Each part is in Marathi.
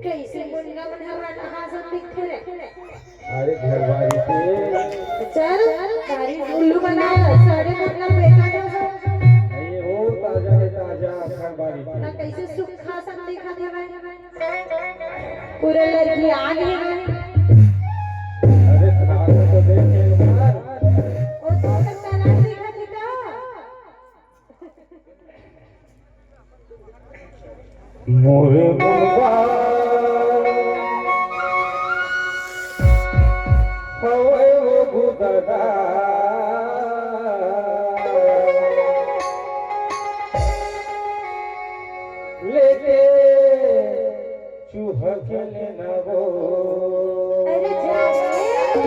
कैसे मुलगा मनहरा हा सब दिखते रे अरे घरवाली से चल सारी उल्लू बना सारे मुलगा बेटा ये हो ताजा है ताजा घरवाली से ना कैसे सुखा सब दिखा देवे पूरे लड़की आ गई अरे खा तो देखे यार ओ तो सलाद दिखा दिखा मोरे मुलगा होए वो गुददा लेके चूहा के लेना वो अरे जाने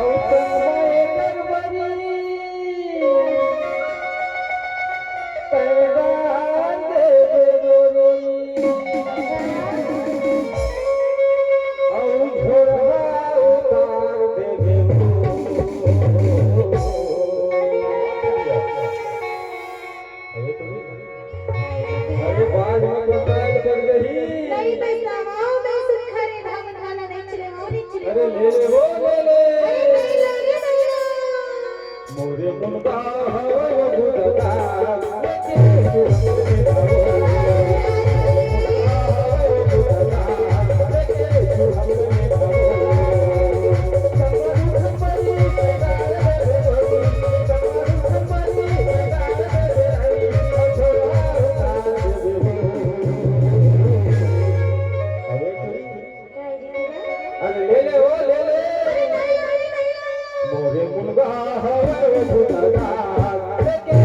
औतन माए गरबरी पैदा दे बेरोरी औ झोरवा उतार दे बेरो अरे बाज में बताए कर रही नहीं बैसाओ मैं सुखरे धावन वाला नहीं चले वो नहीं चले अरे ले ले वो ले ले नहीं लगे नहीं मोरे मुलगा हो गुददा लेके अरे ले ले वो ले ले मोरे मुलगा हो गुददा लेके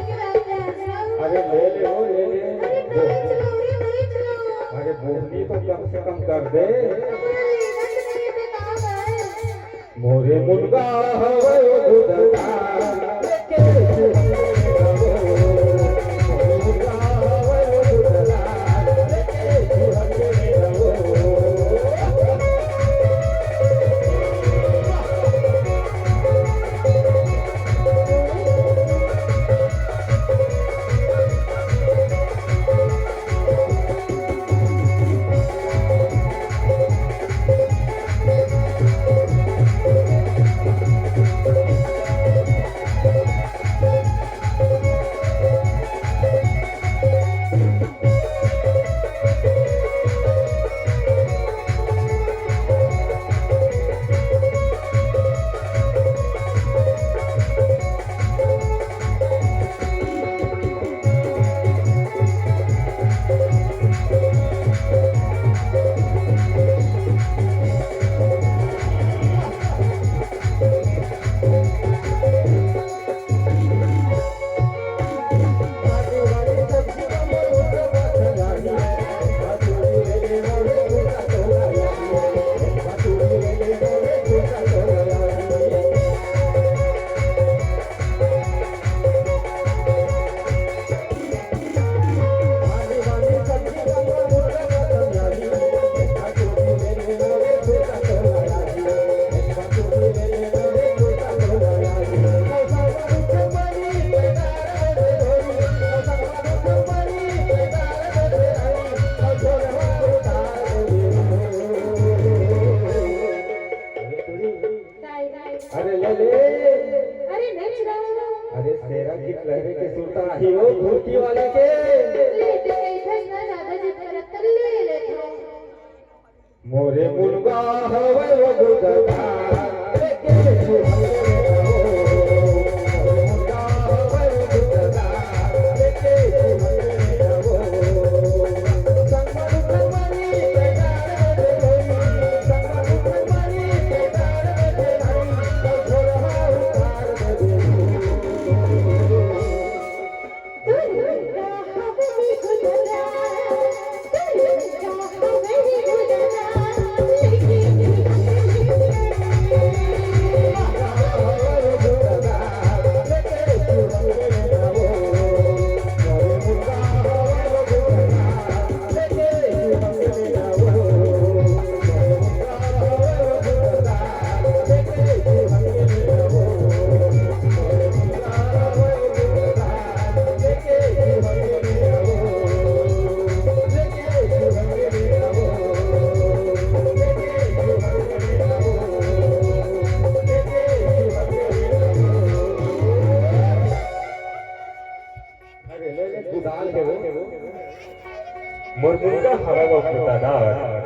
अरे ले ले वो ले ले अरे बोलनी तो कम से कम कर दे मोरे मुलगा हो गुददा लेके अरे ले ले अरे नहीं जाऊंगा अरे शेरा की लहरे के सुरता ही हो धोती वाले के लेते इथे ना दादाजी परत तर ले लेतो मोरे मुलगा हवय वगुदगा लेके तू मोर मुलगा हवा व दादा